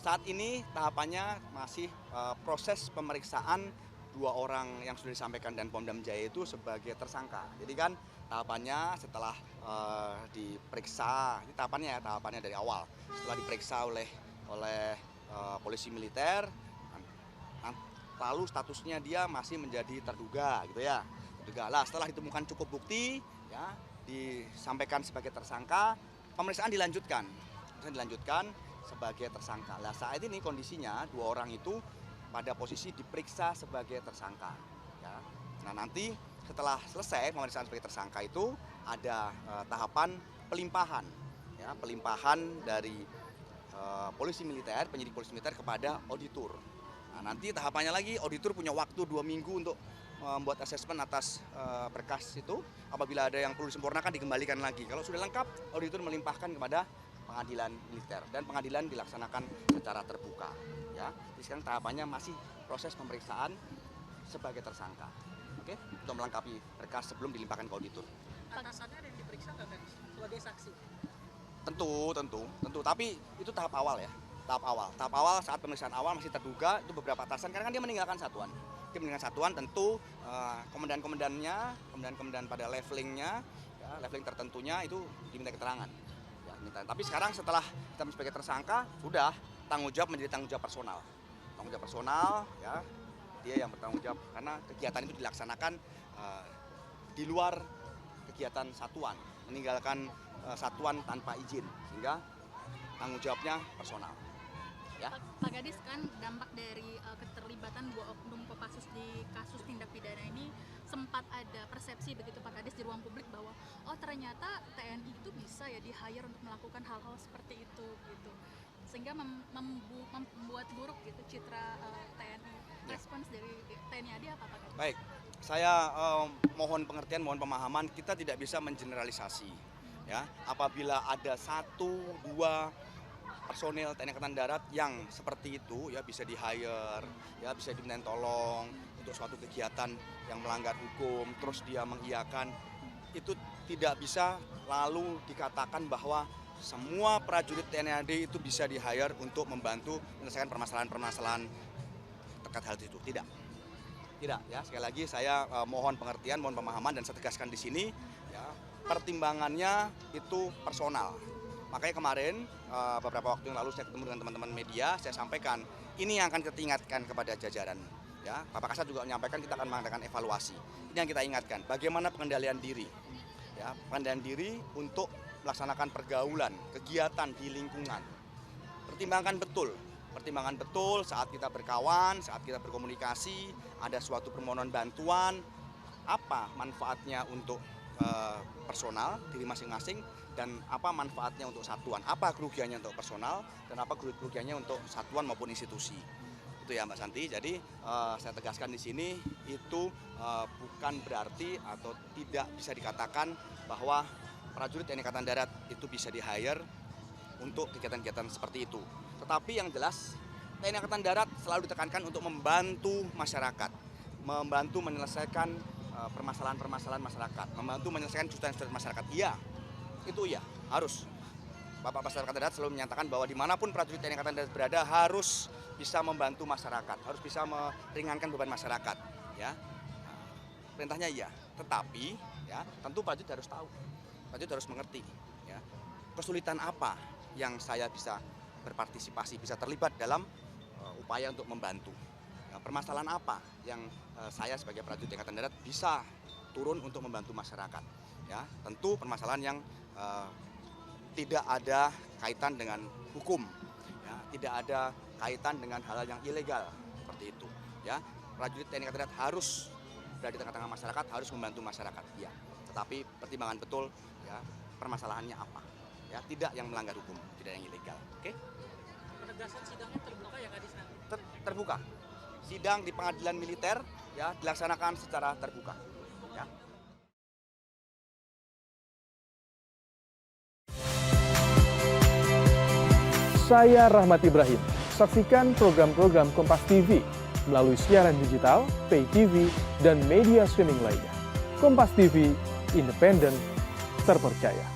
Saat ini tahapannya masih proses pemeriksaan 2 orang yang sudah disampaikan dan Pom Jaya itu sebagai tersangka. Jadi kan tahapannya setelah diperiksa, ini tahapannya dari awal. Setelah diperiksa oleh polisi militer, lalu statusnya dia masih menjadi terduga gitu ya. Terduga lah, setelah ditemukan cukup bukti ya, disampaikan sebagai tersangka, pemeriksaan dilanjutkan sebagai tersangka. Nah, saat ini kondisinya 2 orang itu pada posisi diperiksa sebagai tersangka ya. Nah, nanti setelah selesai pemeriksaan sebagai tersangka itu ada tahapan pelimpahan ya, dari penyidik polisi militer kepada auditor. Nah, nanti tahapannya lagi auditor punya waktu 2 minggu untuk membuat asesmen atas berkas itu. Apabila ada yang perlu disempurnakan dikembalikan lagi. Kalau sudah lengkap, auditor melimpahkan kepada pengadilan militer dan pengadilan dilaksanakan secara terbuka ya. Jadi sekarang tahapannya masih proses pemeriksaan sebagai tersangka. Oke, untuk melengkapi berkas sebelum dilimpahkan ke auditor. Atasannya ada yang diperiksa nggak tadi sebagai saksi? Tentu, tapi itu tahap awal ya. Tahap awal saat pemeriksaan awal masih terduga itu beberapa atasan karena kan dia meninggalkan satuan. Tentu komandan pada levelingnya, ya, leveling tertentunya itu diminta keterangan. Ya, tapi sekarang setelah kita sebagai tersangka, sudah tanggung jawab menjadi tanggung jawab personal. Tanggung jawab personal, ya, dia yang bertanggung jawab karena kegiatan itu dilaksanakan di luar kegiatan satuan, meninggalkan satuan tanpa izin, sehingga tanggung jawabnya personal. Ya. Pak Kadis, kan dampak dari keterlibatan 2 oknum Kopassus di kasus tindak pidana ini sempat ada persepsi begitu Pak Kadis di ruang publik bahwa ternyata TNI itu bisa ya di-hire untuk melakukan hal-hal seperti itu gitu. Sehingga membuat buruk gitu citra TNI. Respons dari TNI AD apa Pak Kadis? Baik, saya mohon pengertian, mohon pemahaman, kita tidak bisa mengeneralisasi. Ya, apabila ada 1-2 personil TNI Angkatan Darat yang seperti itu ya bisa di-hire, ya bisa diminta tolong untuk suatu kegiatan yang melanggar hukum, terus dia mengiyakan, itu tidak bisa lalu dikatakan bahwa semua prajurit TNI AD itu bisa di-hire untuk membantu menyelesaikan permasalahan-permasalahan terkait hal itu. Tidak ya, sekali lagi saya mohon pengertian, mohon pemahaman, dan saya tegaskan di sini ya, pertimbangannya itu personal. Makanya kemarin beberapa waktu yang lalu saya ketemu dengan teman-teman media, saya sampaikan ini yang akan kita ingatkan kepada jajaran. Ya, Bapak Kasat juga menyampaikan kita akan mengadakan evaluasi. Ini yang kita ingatkan, bagaimana pengendalian diri. Ya, pengendalian diri untuk melaksanakan pergaulan, kegiatan di lingkungan. Pertimbangkan betul saat kita berkawan, saat kita berkomunikasi, ada suatu permohonan bantuan, apa manfaatnya untuk personal diri masing-masing dan apa manfaatnya untuk satuan, apa kerugiannya untuk personal dan apa kerugiannya untuk satuan maupun institusi. Itu ya Mbak Santi. Jadi saya tegaskan di sini itu bukan berarti atau tidak bisa dikatakan bahwa prajurit TNI Angkatan Darat itu bisa di-hire untuk kegiatan-kegiatan seperti itu. Tetapi yang jelas TNI Angkatan Darat selalu ditekankan untuk membantu masyarakat, membantu menyelesaikan permasalahan-permasalahan masyarakat, membantu menyelesaikan kesulitan masyarakat. Iya, itu ya harus. Bapak Kasat Angkatan Darat selalu menyatakan bahwa dimanapun prajurit TNI Angkatan Darat berada harus bisa membantu masyarakat, harus bisa meringankan beban masyarakat. Ya, perintahnya iya. Tetapi ya tentu prajurit harus tahu, prajurit harus mengerti. Ya, kesulitan apa yang saya bisa berpartisipasi, bisa terlibat dalam upaya untuk membantu. Permasalahan apa yang saya sebagai prajurit Angkatan Darat bisa turun untuk membantu masyarakat. Ya, tentu permasalahan yang tidak ada kaitan dengan hukum, ya, tidak ada kaitan dengan hal-hal yang ilegal seperti itu. Ya, prajurit TNI Angkatan Darat harus berada di tengah-tengah masyarakat, harus membantu masyarakat. Ya, tetapi pertimbangan betul, ya, permasalahannya apa. Ya, tidak yang melanggar hukum, tidak yang ilegal. Oke? Penegasan sidangnya terbuka ya Kadis nanti? Terbuka. Sidang di pengadilan militer ya dilaksanakan secara terbuka. Ya. Saya Rahmat Ibrahim. Saksikan program-program Kompas TV melalui siaran digital, pay TV, dan media streaming lainnya. Kompas TV, independen, terpercaya.